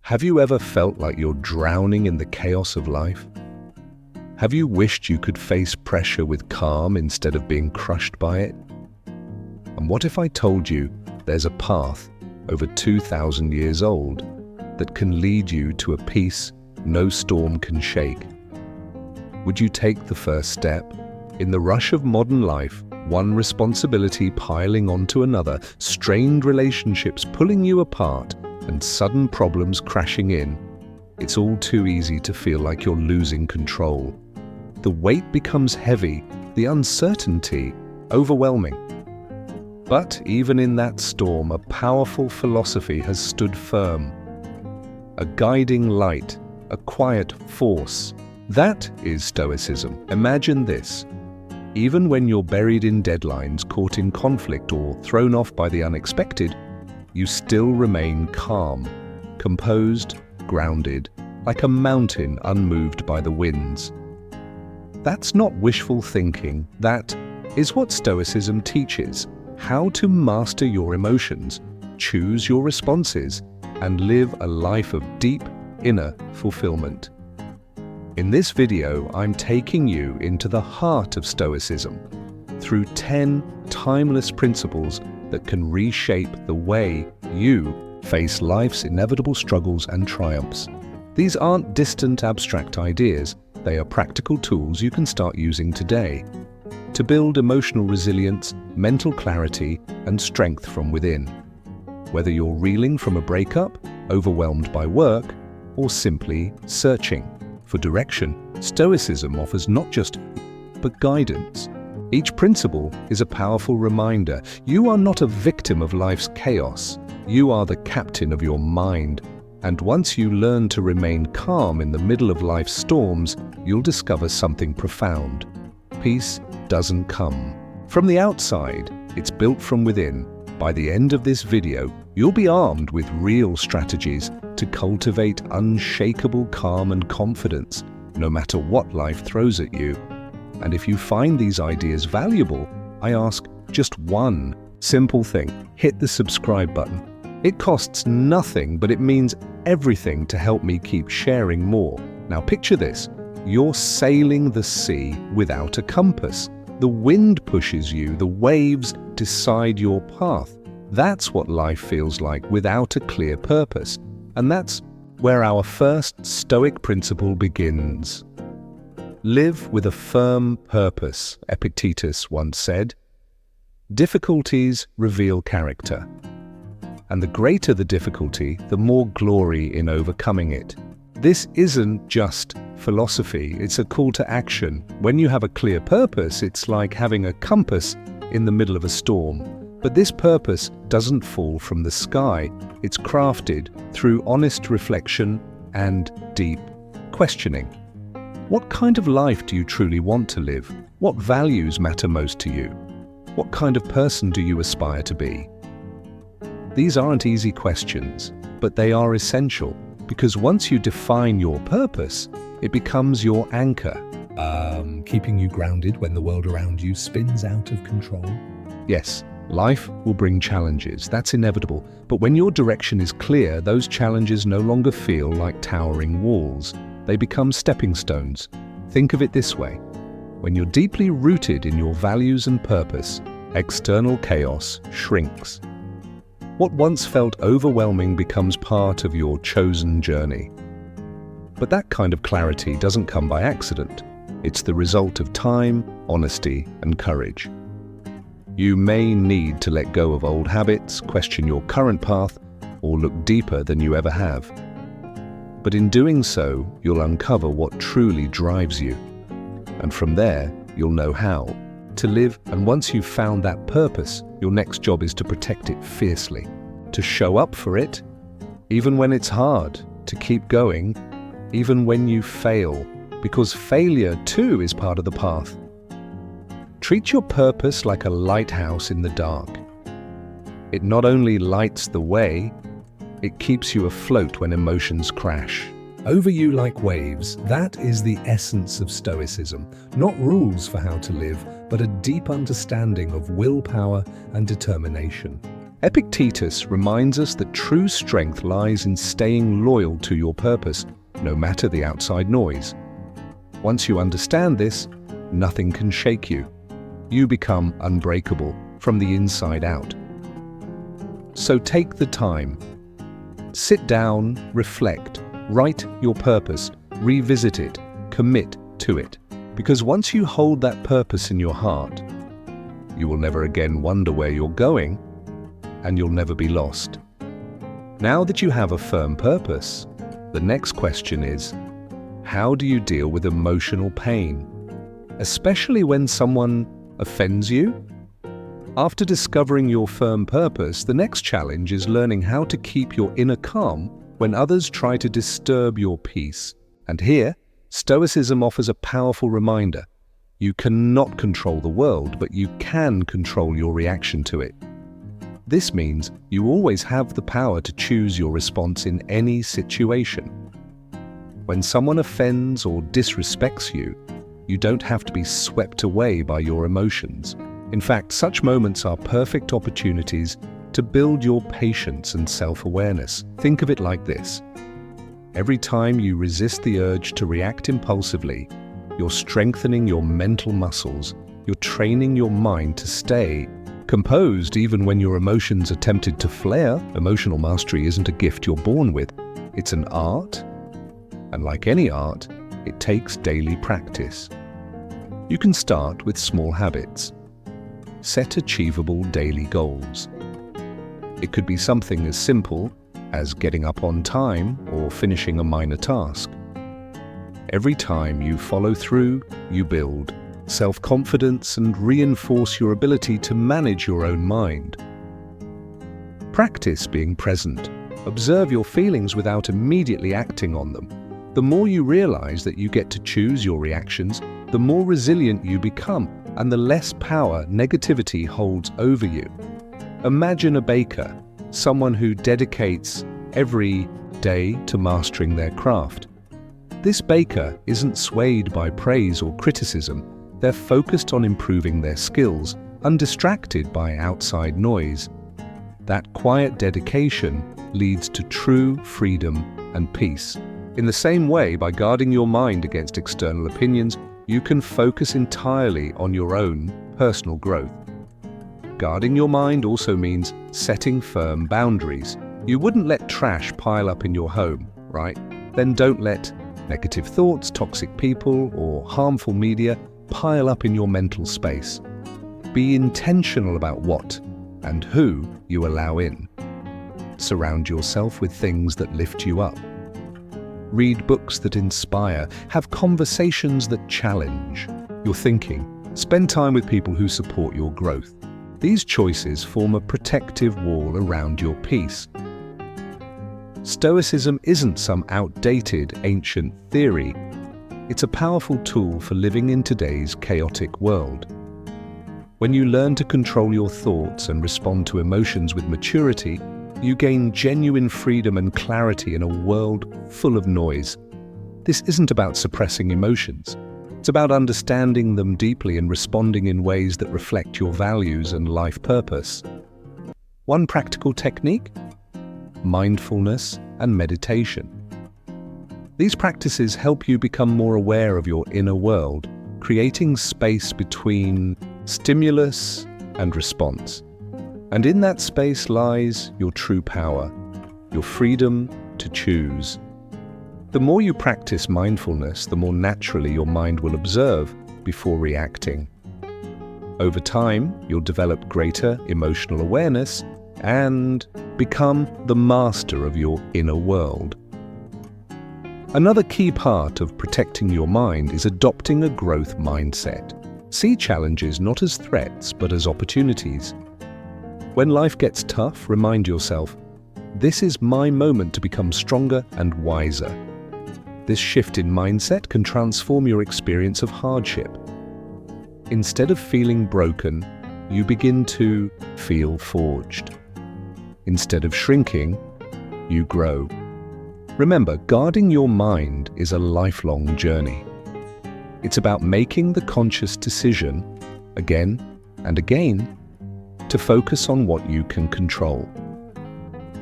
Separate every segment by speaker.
Speaker 1: Have you ever felt like you're drowning in the chaos of life? Have you wished you could face pressure with calm instead of being crushed by it? And what if I told you there's a path over 2,000 years old that can lead you to a peace no storm can shake? Would you take the first step? In the rush of modern life, one responsibility piling onto another, strained relationships pulling you apart, and sudden problems crashing in, it's all too easy to feel like you're losing control. The weight becomes heavy, the uncertainty overwhelming. But even in that storm, a powerful philosophy has stood firm. A guiding light, a quiet force. That is Stoicism. Imagine this. Even when you're buried in deadlines, caught in conflict, or thrown off by the unexpected, you still remain calm, composed, grounded, like a mountain unmoved by the winds. That's not wishful thinking. That is what Stoicism teaches: how to master your emotions, choose your responses, and live a life of deep inner fulfillment. In this video, I'm taking you into the heart of Stoicism through 10 timeless principles that can reshape the way you face life's inevitable struggles and triumphs. These aren't distant abstract ideas. They are practical tools you can start using today to build emotional resilience, mental clarity, and strength from within. Whether you're reeling from a breakup, overwhelmed by work, or simply searching for direction, Stoicism offers not just but guidance. Each principle is a powerful reminder you are not a victim of life's chaos. You are the captain of your mind. And once you learn to remain calm in the middle of life's storms, you'll discover something profound. Peace doesn't come from the outside, it's built from within. By the end of this video, you'll be armed with real strategies to cultivate unshakable calm and confidence, no matter what life throws at you. And if you find these ideas valuable, I ask just one simple thing: hit the subscribe button. It costs nothing, but it means everything to help me keep sharing more. Now picture this: you're sailing the sea without a compass. The wind pushes you, the waves decide your path. That's what life feels like without a clear purpose. And that's where our first Stoic principle begins. Live with a firm purpose, Epictetus once said. Difficulties reveal character. And the greater the difficulty, the more glory in overcoming it. This isn't just philosophy, it's a call to action. When you have a clear purpose, it's like having a compass in the middle of a storm. But this purpose doesn't fall from the sky. It's crafted through honest reflection and deep questioning. What kind of life do you truly want to live? What values matter most to you? What kind of person do you aspire to be? These aren't easy questions, but they are essential, because once you define your purpose, it becomes your anchor. Keeping you grounded when the world around you spins out of control? Yes, life will bring challenges, that's inevitable. But when your direction is clear, those challenges no longer feel like towering walls. They become stepping stones. Think of it this way: when you're deeply rooted in your values and purpose, external chaos shrinks. What once felt overwhelming becomes part of your chosen journey. But that kind of clarity doesn't come by accident. It's the result of time, honesty, and courage. You may need to let go of old habits, question your current path, or look deeper than you ever have. But in doing so, you'll uncover what truly drives you. And from there, you'll know how to live. And once you've found that purpose, your next job is to protect it fiercely, to show up for it, even when it's hard, to keep going, even when you fail, because failure too is part of the path. Treat your purpose like a lighthouse in the dark. It not only lights the way, it keeps you afloat when emotions crash over you like waves. That is the essence of Stoicism. Not rules for how to live, but a deep understanding of willpower and determination. Epictetus reminds us that true strength lies in staying loyal to your purpose, no matter the outside noise. Once you understand this, nothing can shake you. You become unbreakable from the inside out. So take the time. Sit down, reflect, write your purpose, revisit it, commit to it. Because once you hold that purpose in your heart, you will never again wonder where you're going, and you'll never be lost. Now that you have a firm purpose, the next question is, how do you deal with emotional pain, especially when someone offends you? After discovering your firm purpose, the next challenge is learning how to keep your inner calm when others try to disturb your peace. And here, Stoicism offers a powerful reminder. You cannot control the world, but you can control your reaction to it. This means you always have the power to choose your response in any situation. When someone offends or disrespects you, you don't have to be swept away by your emotions. In fact, such moments are perfect opportunities to build your patience and self-awareness. Think of it like this. Every time you resist the urge to react impulsively, you're strengthening your mental muscles. You're training your mind to stay composed even when your emotions are tempted to flare. Emotional mastery isn't a gift you're born with. It's an art, and like any art, it takes daily practice. You can start with small habits. Set achievable daily goals. It could be something as simple as getting up on time or finishing a minor task. Every time you follow through, you build self-confidence and reinforce your ability to manage your own mind. Practice being present. Observe your feelings without immediately acting on them. The more you realize that you get to choose your reactions, the more resilient you become and the less power negativity holds over you. Imagine a baker, someone who dedicates every day to mastering their craft. This baker isn't swayed by praise or criticism. They're focused on improving their skills, undistracted by outside noise. That quiet dedication leads to true freedom and peace. In the same way, by guarding your mind against external opinions, you can focus entirely on your own personal growth. Guarding your mind also means setting firm boundaries. You wouldn't let trash pile up in your home, right? Then don't let negative thoughts, toxic people, or harmful media pile up in your mental space. Be intentional about what and who you allow in. Surround yourself with things that lift you up. Read books that inspire. Have conversations that challenge your thinking. Spend time with people who support your growth. These choices form a protective wall around your peace. Stoicism isn't some outdated, ancient theory. It's a powerful tool for living in today's chaotic world. When you learn to control your thoughts and respond to emotions with maturity, you gain genuine freedom and clarity in a world full of noise. This isn't about suppressing emotions. It's about understanding them deeply and responding in ways that reflect your values and life purpose. One practical technique? Mindfulness and meditation. These practices help you become more aware of your inner world, creating space between stimulus and response. And in that space lies your true power, your freedom to choose. The more you practice mindfulness, the more naturally your mind will observe before reacting. Over time, you'll develop greater emotional awareness and become the master of your inner world. Another key part of protecting your mind is adopting a growth mindset. See challenges not as threats, but as opportunities. When life gets tough, remind yourself, this is my moment to become stronger and wiser. This shift in mindset can transform your experience of hardship. Instead of feeling broken, you begin to feel forged. Instead of shrinking, you grow. Remember, guarding your mind is a lifelong journey. It's about making the conscious decision, again and again, to focus on what you can control: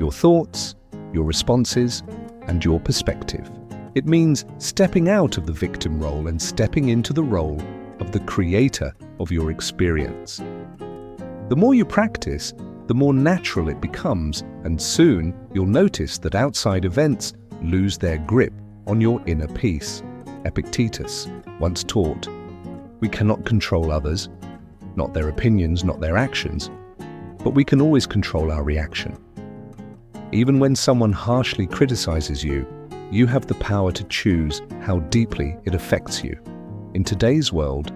Speaker 1: your thoughts, your responses, and your perspective. It means stepping out of the victim role and stepping into the role of the creator of your experience. The more you practice, the more natural it becomes, and soon you'll notice that outside events lose their grip on your inner peace. Epictetus once taught, "We cannot control others, not their opinions, not their actions, but we can always control our reaction." Even when someone harshly criticizes you, you have the power to choose how deeply it affects you. In today's world,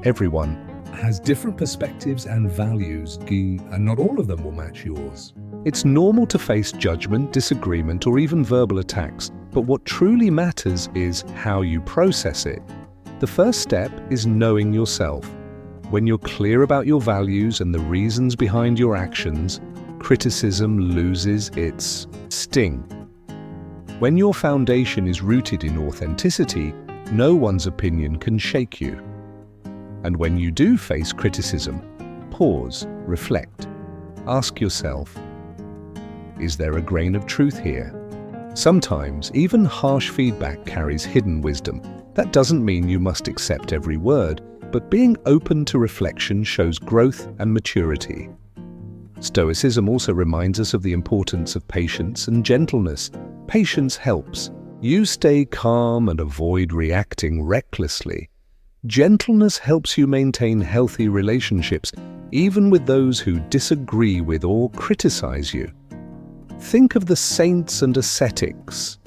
Speaker 1: everyone has different perspectives and values, and not all of them will match yours. It's normal to face judgment, disagreement, or even verbal attacks, but what truly matters is how you process it. The first step is knowing yourself. When you're clear about your values and the reasons behind your actions, criticism loses its sting. When your foundation is rooted in authenticity, no one's opinion can shake you. And when you do face criticism, pause, reflect. Ask yourself, is there a grain of truth here? Sometimes, even harsh feedback carries hidden wisdom. That doesn't mean you must accept every word, but being open to reflection shows growth and maturity. Stoicism also reminds us of the importance of patience and gentleness. Patience helps you stay calm and avoid reacting recklessly. Gentleness helps you maintain healthy relationships, even with those who disagree with or criticize you. Think of the saints and ascetics.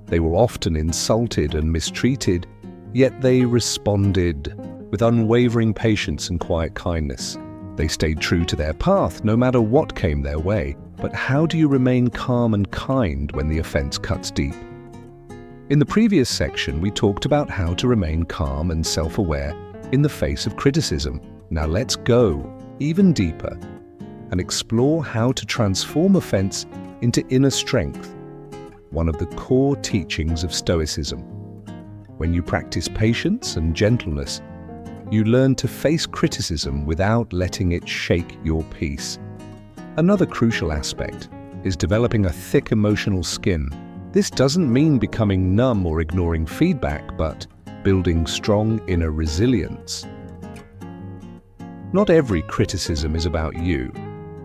Speaker 1: They were often insulted and mistreated, yet they responded with unwavering patience and quiet kindness. They stayed true to their path, no matter what came their way. But how do you remain calm and kind when the offense cuts deep? In the previous section, we talked about how to remain calm and self-aware in the face of criticism. Now let's go even deeper and explore how to transform offense into inner strength, one of the core teachings of Stoicism. When you practice patience and gentleness, you learn to face criticism without letting it shake your peace. Another crucial aspect is developing a thick emotional skin. This doesn't mean becoming numb or ignoring feedback, but building strong inner resilience. Not every criticism is about you.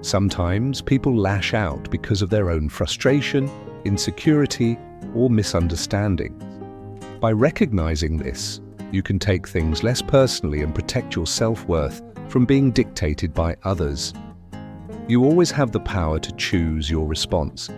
Speaker 1: Sometimes people lash out because of their own frustration, insecurity, or misunderstandings. By recognizing this, you can take things less personally and protect your self-worth from being dictated by others. You always have the power to choose your response.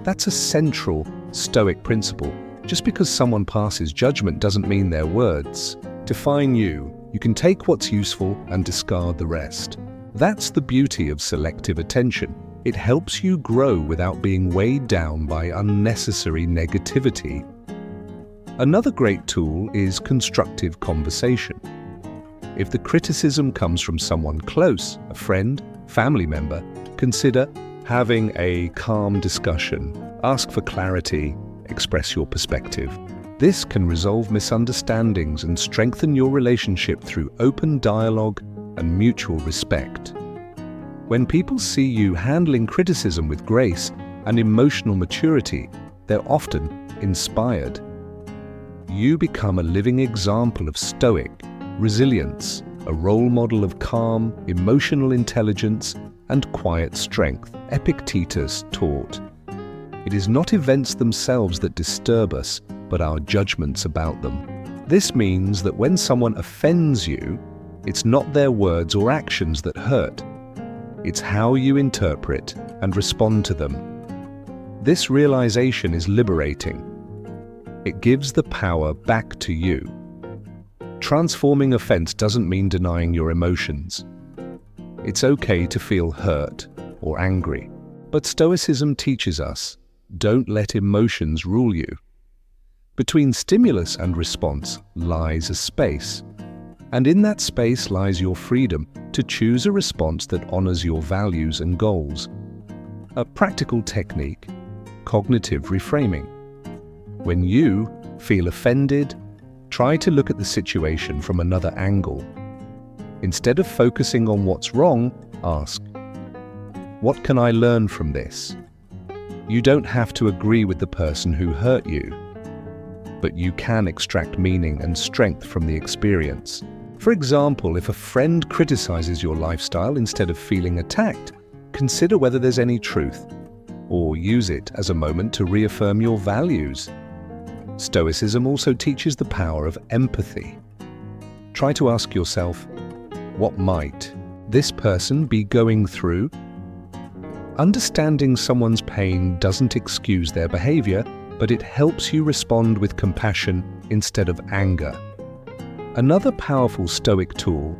Speaker 1: That's a central Stoic principle. Just because someone passes judgment doesn't mean their words define you. You can take what's useful and discard the rest. That's the beauty of selective attention. It helps you grow without being weighed down by unnecessary negativity. Another great tool is constructive conversation. If the criticism comes from someone close, a friend, family member, consider having a calm discussion. Ask for clarity, express your perspective. This can resolve misunderstandings and strengthen your relationship through open dialogue and mutual respect. When people see you handling criticism with grace and emotional maturity, they're often inspired. You become a living example of stoic resilience, a role model of calm, emotional intelligence, and quiet strength. Epictetus taught, "It is not events themselves that disturb us, but our judgments about them." This means that when someone offends you, it's not their words or actions that hurt. It's how you interpret and respond to them. This realization is liberating. It gives the power back to you. Transforming offense doesn't mean denying your emotions. It's okay to feel hurt or angry. But Stoicism teaches us, don't let emotions rule you. Between stimulus and response lies a space. And in that space lies your freedom to choose a response that honors your values and goals. A practical technique, cognitive reframing. When you feel offended, try to look at the situation from another angle. Instead of focusing on what's wrong, ask, What can I learn from this? You don't have to agree with the person who hurt you, but you can extract meaning and strength from the experience. For example, if a friend criticizes your lifestyle instead of feeling attacked, consider whether there's any truth, or use it as a moment to reaffirm your values. Stoicism also teaches the power of empathy. Try to ask yourself, what might this person be going through? Understanding someone's pain doesn't excuse their behavior, but it helps you respond with compassion instead of anger. Another powerful Stoic tool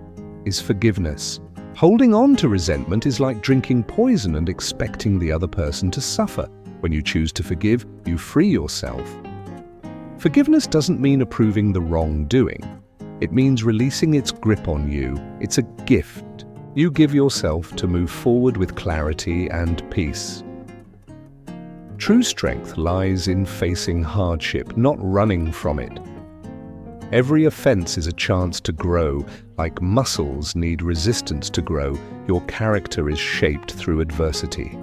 Speaker 1: is forgiveness. Holding on to resentment is like drinking poison and expecting the other person to suffer. When you choose to forgive, you free yourself. Forgiveness doesn't mean approving the wrongdoing. It means releasing its grip on you. It's a gift you give yourself to move forward with clarity and peace. True strength lies in facing hardship, not running from it. Every offense is a chance to grow. Like muscles need resistance to grow, your character is shaped through adversity.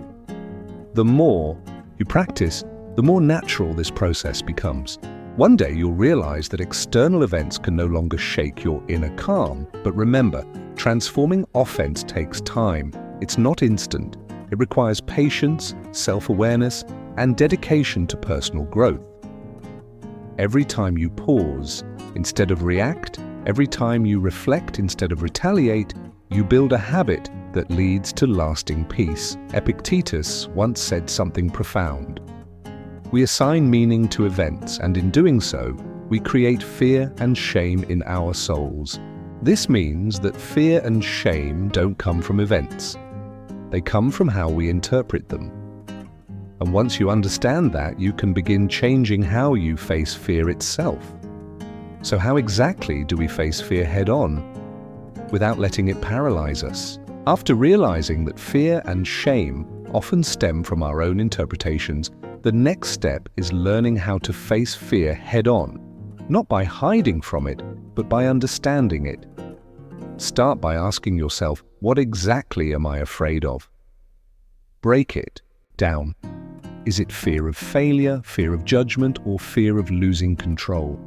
Speaker 1: The more you practice, the more natural this process becomes. One day you'll realize that external events can no longer shake your inner calm. But remember, transforming offense takes time. It's not instant. It requires patience, self-awareness, and dedication to personal growth. Every time you pause instead of react, every time you reflect instead of retaliate, you build a habit that leads to lasting peace. Epictetus once said something profound. We assign meaning to events, and in doing so, we create fear and shame in our souls. This means that fear and shame don't come from events. They come from how we interpret them. And once you understand that, you can begin changing how you face fear itself. So how exactly do we face fear head-on without letting it paralyze us? After realizing that fear and shame often stem from our own interpretations, the next step is learning how to face fear head-on, not by hiding from it, but by understanding it. Start by asking yourself, what exactly am I afraid of? Break it down. Is it fear of failure, fear of judgment, or fear of losing control?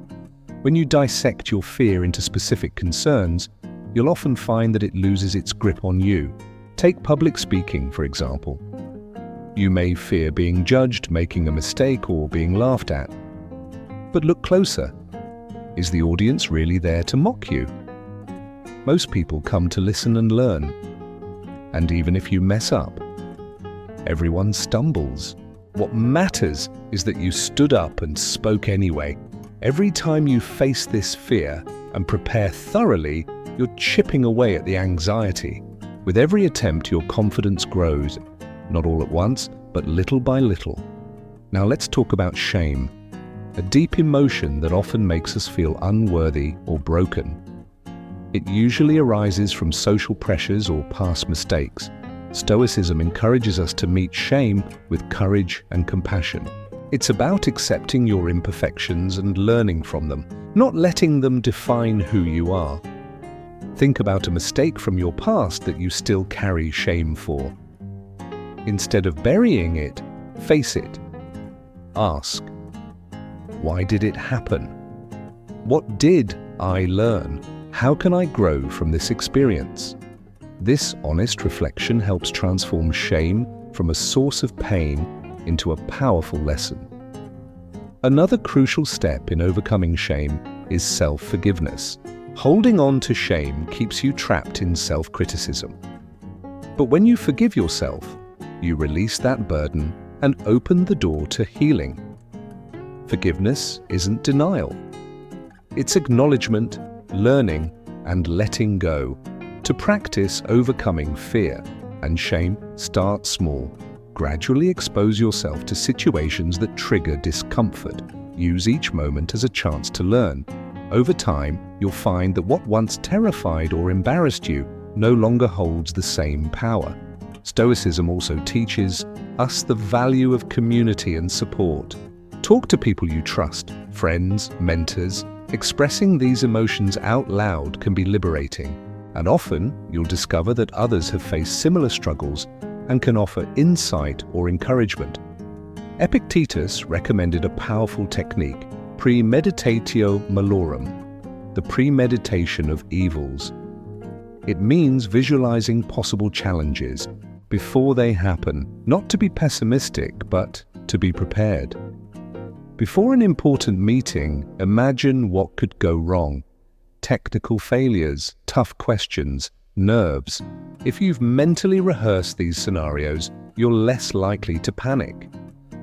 Speaker 1: When you dissect your fear into specific concerns, you'll often find that it loses its grip on you. Take public speaking, for example. You may fear being judged, making a mistake, or being laughed at. But look closer. Is the audience really there to mock you? Most people come to listen and learn. And even if you mess up, everyone stumbles. What matters is that you stood up and spoke anyway. Every time you face this fear and prepare thoroughly, you're chipping away at the anxiety. With every attempt, your confidence grows, not all at once, but little by little. Now let's talk about shame, a deep emotion that often makes us feel unworthy or broken. It usually arises from social pressures or past mistakes. Stoicism encourages us to meet shame with courage and compassion. It's about accepting your imperfections and learning from them, not letting them define who you are. Think about a mistake from your past that you still carry shame for. Instead of burying it, face it. Ask, why did it happen? What did I learn? How can I grow from this experience? This honest reflection helps transform shame from a source of pain into a powerful lesson. Another crucial step in overcoming shame is self-forgiveness. Holding on to shame keeps you trapped in self-criticism. But when you forgive yourself, you release that burden and open the door to healing. Forgiveness isn't denial. It's acknowledgement, learning, and letting go. To practice overcoming fear and shame, start small. Gradually expose yourself to situations that trigger discomfort. Use each moment as a chance to learn. Over time, you'll find that what once terrified or embarrassed you no longer holds the same power. Stoicism also teaches us the value of community and support. Talk to people you trust, friends, mentors. Expressing these emotions out loud can be liberating, and often you'll discover that others have faced similar struggles and can offer insight or encouragement. Epictetus recommended a powerful technique, premeditatio malorum, the premeditation of evils. It means visualizing possible challenges before they happen, not to be pessimistic, but to be prepared. Before an important meeting, imagine what could go wrong. Technical failures, tough questions, nerves. If you've mentally rehearsed these scenarios, you're less likely to panic.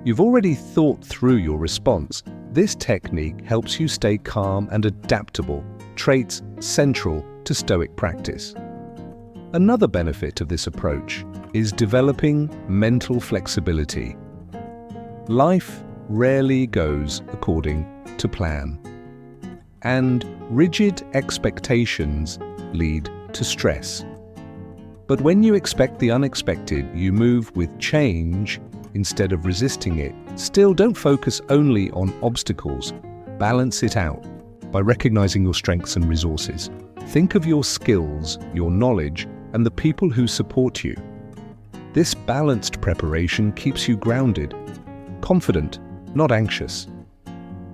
Speaker 1: You've already thought through your response. This technique helps you stay calm and adaptable, traits central to Stoic practice. Another benefit of this approach is developing mental flexibility. Life rarely goes according to plan, and rigid expectations lead to stress. But when you expect the unexpected, you move with change instead of resisting it. Still, don't focus only on obstacles. Balance it out by recognizing your strengths and resources. Think of your skills, your knowledge, and the people who support you. This balanced preparation keeps you grounded, confident, not anxious.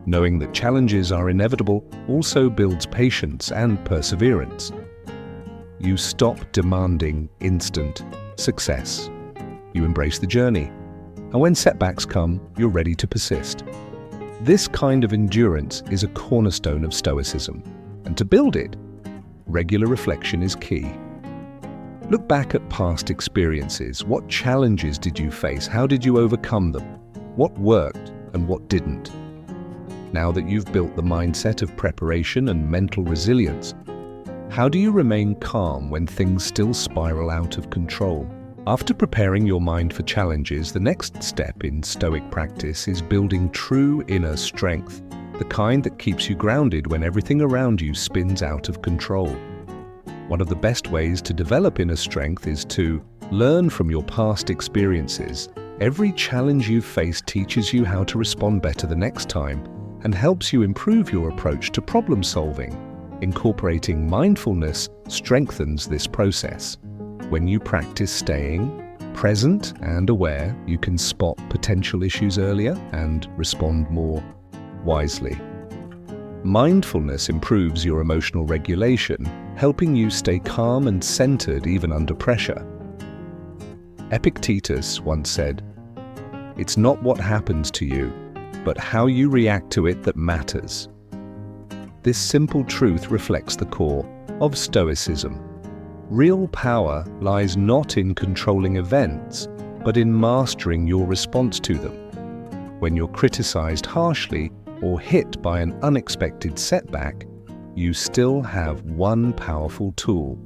Speaker 1: Knowing that challenges are inevitable also builds patience and perseverance. You stop demanding instant success. You embrace the journey. And when setbacks come, you're ready to persist. This kind of endurance is a cornerstone of Stoicism. And to build it, regular reflection is key. Look back at past experiences. What challenges did you face? How did you overcome them? What worked and what didn't? Now that you've built the mindset of preparation and mental resilience, how do you remain calm when things still spiral out of control? After preparing your mind for challenges, the next step in Stoic practice is building true inner strength, the kind that keeps you grounded when everything around you spins out of control. One of the best ways to develop inner strength is to learn from your past experiences. Every challenge you've faced teaches you how to respond better the next time and helps you improve your approach to problem solving. Incorporating mindfulness strengthens this process. When you practice staying present and aware, you can spot potential issues earlier and respond more wisely. Mindfulness improves your emotional regulation, helping you stay calm and centered even under pressure. Epictetus once said, "It's not what happens to you, but how you react to it that matters." This simple truth reflects the core of Stoicism. Real power lies not in controlling events, but in mastering your response to them. When you're criticized harshly or hit by an unexpected setback, you still have one powerful tool: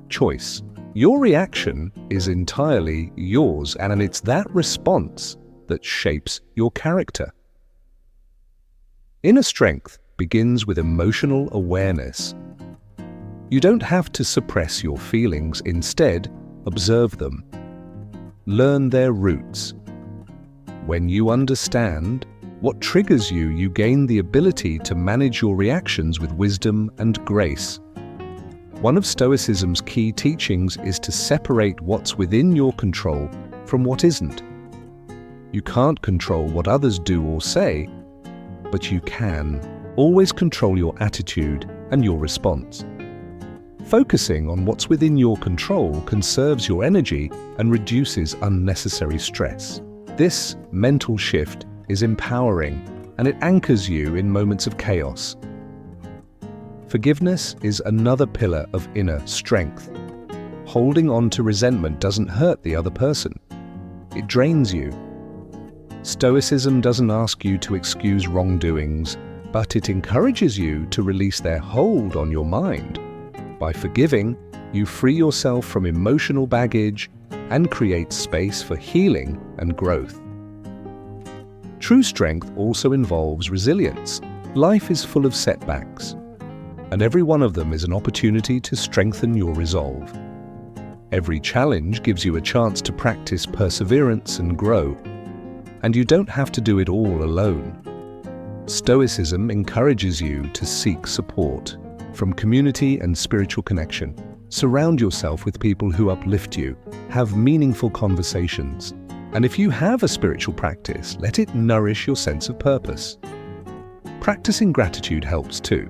Speaker 1: choice. Your reaction is entirely yours, and it's that response that shapes your character. Inner strength begins with emotional awareness. You don't have to suppress your feelings, instead, observe them. Learn their roots. When you understand what triggers you, you gain the ability to manage your reactions with wisdom and grace. One of Stoicism's key teachings is to separate what's within your control from what isn't. You can't control what others do or say, but you can always control your attitude and your response. Focusing on what's within your control conserves your energy and reduces unnecessary stress. This mental shift is empowering, and it anchors you in moments of chaos. Forgiveness is another pillar of inner strength. Holding on to resentment doesn't hurt the other person. It drains you. Stoicism doesn't ask you to excuse wrongdoings, but it encourages you to release their hold on your mind. By forgiving, you free yourself from emotional baggage and create space for healing and growth. True strength also involves resilience. Life is full of setbacks, and every one of them is an opportunity to strengthen your resolve. Every challenge gives you a chance to practice perseverance and grow, and you don't have to do it all alone. Stoicism encourages you to seek support from community and spiritual connection. Surround yourself with people who uplift you. Have meaningful conversations. And if you have a spiritual practice, let it nourish your sense of purpose. Practicing gratitude helps too.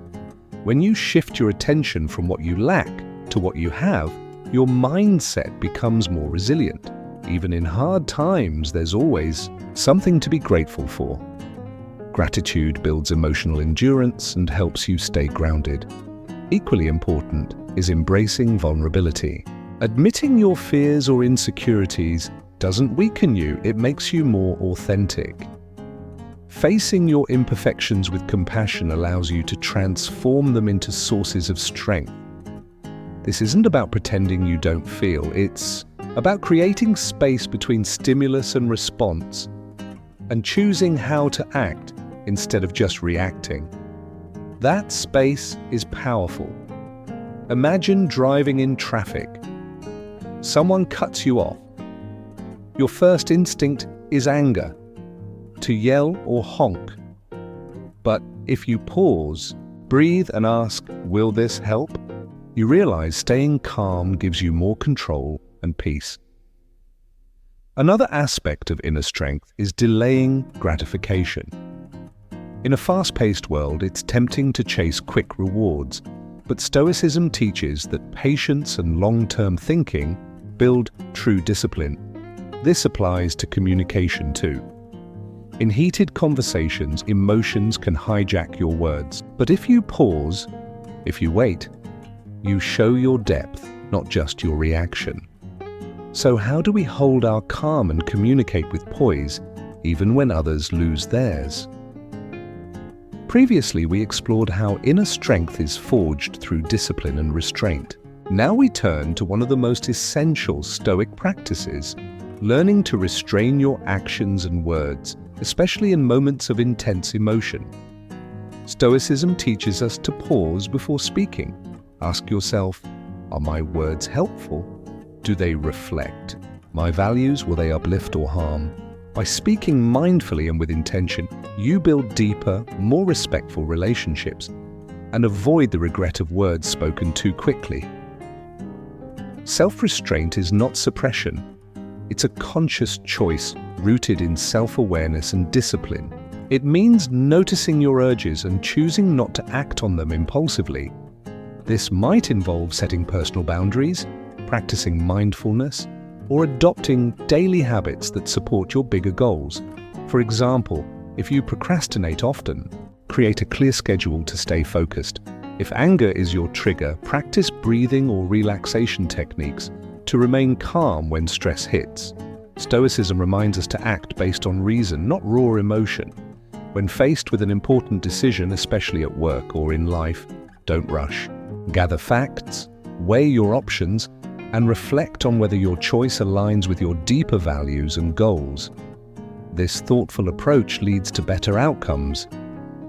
Speaker 1: When you shift your attention from what you lack to what you have, your mindset becomes more resilient. Even in hard times, there's always something to be grateful for. Gratitude builds emotional endurance and helps you stay grounded. Equally important is embracing vulnerability. Admitting your fears or insecurities doesn't weaken you, it makes you more authentic. Facing your imperfections with compassion allows you to transform them into sources of strength. This isn't about pretending you don't feel, it's about creating space between stimulus and response and choosing how to act instead of just reacting. That space is powerful. Imagine driving in traffic. Someone cuts you off. Your first instinct is anger, to yell or honk. But if you pause, breathe and ask, "Will this help?" you realize staying calm gives you more control and peace. Another aspect of inner strength is delaying gratification. In a fast-paced world, it's tempting to chase quick rewards, but Stoicism teaches that patience and long-term thinking build true discipline. This applies to communication too. In heated conversations, emotions can hijack your words, but if you pause, if you wait, you show your depth, not just your reaction. So how do we hold our calm and communicate with poise, even when others lose theirs? Previously, we explored how inner strength is forged through discipline and restraint. Now we turn to one of the most essential Stoic practices, learning to restrain your actions and words, especially in moments of intense emotion. Stoicism teaches us to pause before speaking. Ask yourself, are my words helpful? Do they reflect my values? Will they uplift or harm? By speaking mindfully and with intention, you build deeper, more respectful relationships and avoid the regret of words spoken too quickly. Self-restraint is not suppression. It's a conscious choice rooted in self-awareness and discipline. It means noticing your urges and choosing not to act on them impulsively. This might involve setting personal boundaries, practicing mindfulness, or adopting daily habits that support your bigger goals. For example, if you procrastinate often, create a clear schedule to stay focused. If anger is your trigger, practice breathing or relaxation techniques to remain calm when stress hits. Stoicism reminds us to act based on reason, not raw emotion. When faced with an important decision, especially at work or in life, don't rush. Gather facts, weigh your options, and reflect on whether your choice aligns with your deeper values and goals. This thoughtful approach leads to better outcomes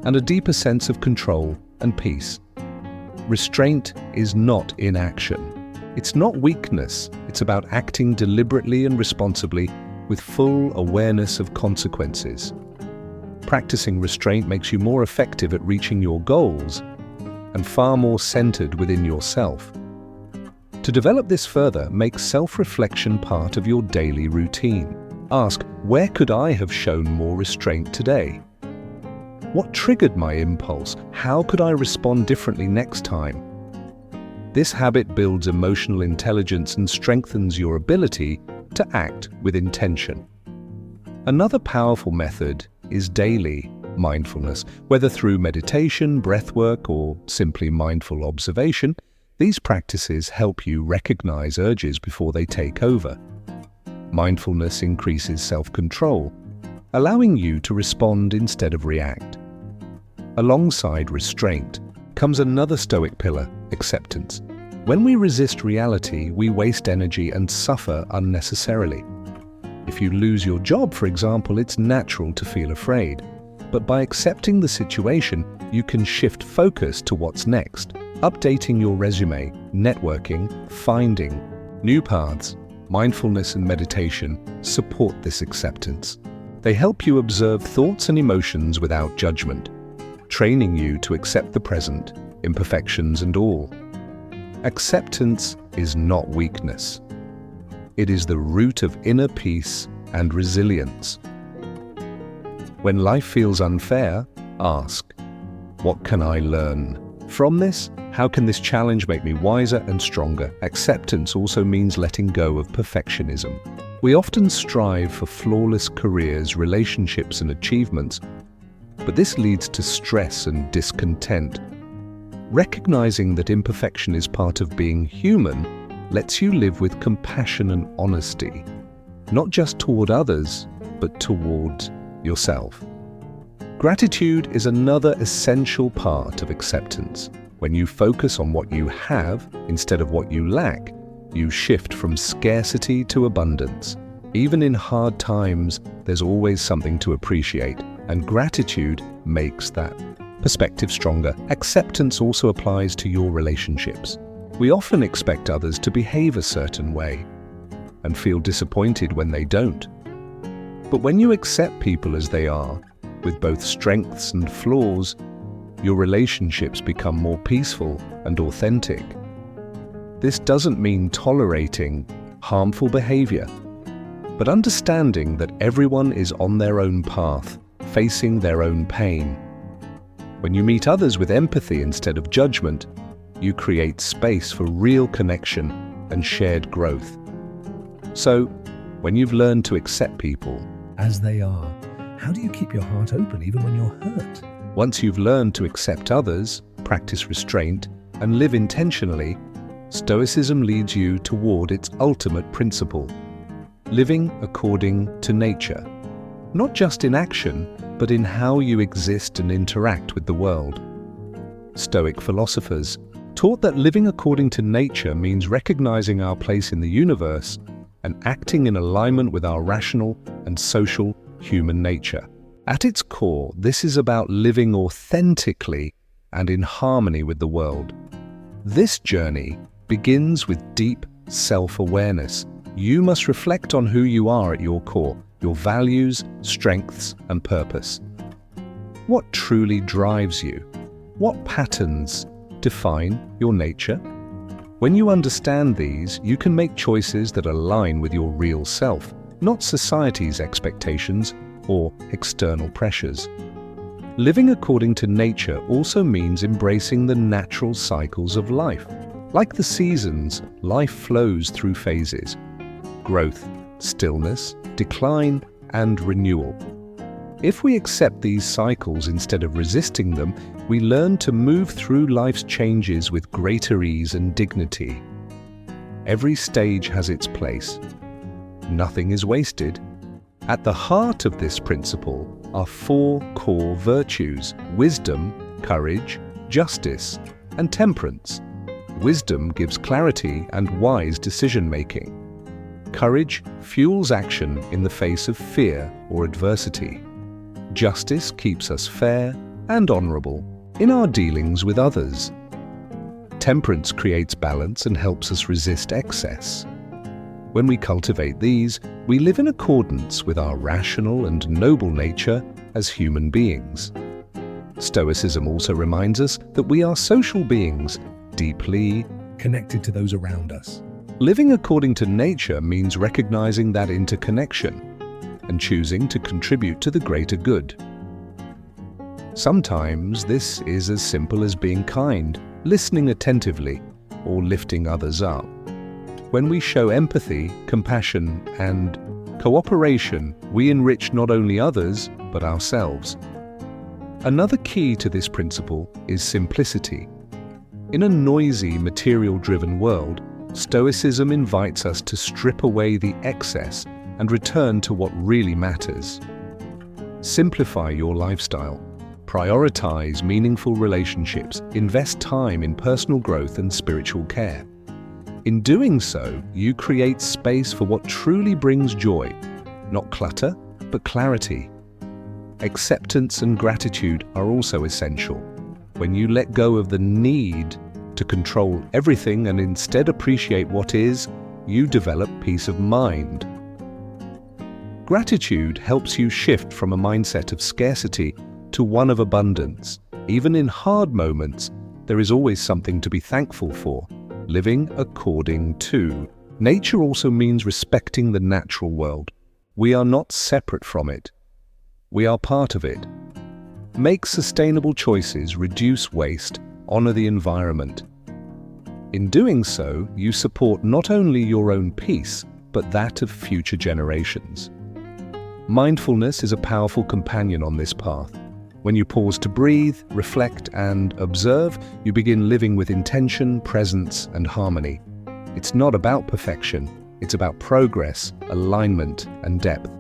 Speaker 1: and a deeper sense of control and peace. Restraint is not inaction. It's not weakness. It's about acting deliberately and responsibly with full awareness of consequences. Practicing restraint makes you more effective at reaching your goals and far more centered within yourself. To develop this further, make self-reflection part of your daily routine. Ask, where could I have shown more restraint today? What triggered my impulse? How could I respond differently next time? This habit builds emotional intelligence and strengthens your ability to act with intention. Another powerful method is daily mindfulness. Whether through meditation, breathwork, or simply mindful observation, these practices help you recognize urges before they take over. Mindfulness increases self-control, allowing you to respond instead of react. Alongside restraint comes another Stoic pillar, acceptance. When we resist reality, we waste energy and suffer unnecessarily. If you lose your job, for example, it's natural to feel afraid. But by accepting the situation, you can shift focus to what's next, updating your resume, networking, finding new paths. Mindfulness and meditation support this acceptance. They help you observe thoughts and emotions without judgment, training you to accept the present, imperfections and all. Acceptance is not weakness. It is the root of inner peace and resilience. When life feels unfair, ask, what can I learn from this? How can this challenge make me wiser and stronger? Acceptance also means letting go of perfectionism. We often strive for flawless careers, relationships, and achievements, but this leads to stress and discontent. Recognizing that imperfection is part of being human lets you live with compassion and honesty, not just toward others, but toward yourself. Gratitude is another essential part of acceptance. When you focus on what you have instead of what you lack, you shift from scarcity to abundance. Even in hard times, there's always something to appreciate, and gratitude makes that perspective stronger. Acceptance also applies to your relationships. We often expect others to behave a certain way and feel disappointed when they don't. But when you accept people as they are, with both strengths and flaws, your relationships become more peaceful and authentic. This doesn't mean tolerating harmful behavior, but understanding that everyone is on their own path, facing their own pain. When you meet others with empathy instead of judgment, you create space for real connection and shared growth. So, when you've learned to accept people as they are, how do you keep your heart open even when you're hurt? Once you've learned to accept others, practice restraint, and live intentionally, Stoicism leads you toward its ultimate principle, living according to nature. Not just in action, but in how you exist and interact with the world. Stoic philosophers taught that living according to nature means recognizing our place in the universe and acting in alignment with our rational and social human nature. At its core, this is about living authentically and in harmony with the world. This journey begins with deep self-awareness. You must reflect on who you are at your core, your values, strengths, and purpose. What truly drives you? What patterns define your nature? When you understand these, you can make choices that align with your real self, not society's expectations or external pressures. Living according to nature also means embracing the natural cycles of life. Like the seasons, life flows through phases: growth, stillness, decline, and renewal. If we accept these cycles instead of resisting them, we learn to move through life's changes with greater ease and dignity. Every stage has its place. Nothing is wasted. At the heart of this principle are 4 core virtues: wisdom, courage, justice, and temperance. Wisdom gives clarity and wise decision-making. Courage fuels action in the face of fear or adversity. Justice keeps us fair and honorable in our dealings with others. Temperance creates balance and helps us resist excess. When we cultivate these, we live in accordance with our rational and noble nature as human beings. Stoicism also reminds us that we are social beings, deeply connected to those around us. Living according to nature means recognizing that interconnection and choosing to contribute to the greater good. Sometimes this is as simple as being kind, listening attentively, or lifting others up. When we show empathy, compassion, and cooperation, we enrich not only others, but ourselves. Another key to this principle is simplicity. In a noisy, material-driven world, Stoicism invites us to strip away the excess and return to what really matters. Simplify your lifestyle. Prioritize meaningful relationships. Invest time in personal growth and spiritual care. In doing so, you create space for what truly brings joy, not clutter, but clarity. Acceptance and gratitude are also essential. When you let go of the need to control everything and instead appreciate what is, you develop peace of mind. Gratitude helps you shift from a mindset of scarcity to one of abundance. Even in hard moments, there is always something to be thankful for. living according to. Nature also means respecting the natural world. We are not separate from it. We are part of it. Make sustainable choices, reduce waste, honor the environment. In doing so, you support not only your own peace, but that of future generations. Mindfulness is a powerful companion on this path. When you pause to breathe, reflect, and observe, you begin living with intention, presence, and harmony. It's not about perfection, it's about progress, alignment, and depth.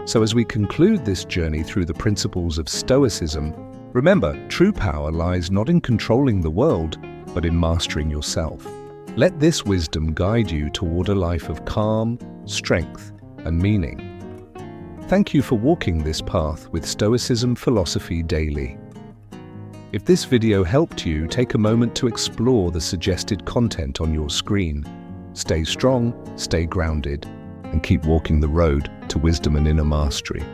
Speaker 1: So as we conclude this journey through the principles of Stoicism, remember, true power lies not in controlling the world, but in mastering yourself. Let this wisdom guide you toward a life of calm, strength, and meaning. Thank you for walking this path with Stoicism Philosophy Daily. If this video helped you, take a moment to explore the suggested content on your screen. Stay strong, stay grounded, and keep walking the road to wisdom and inner mastery.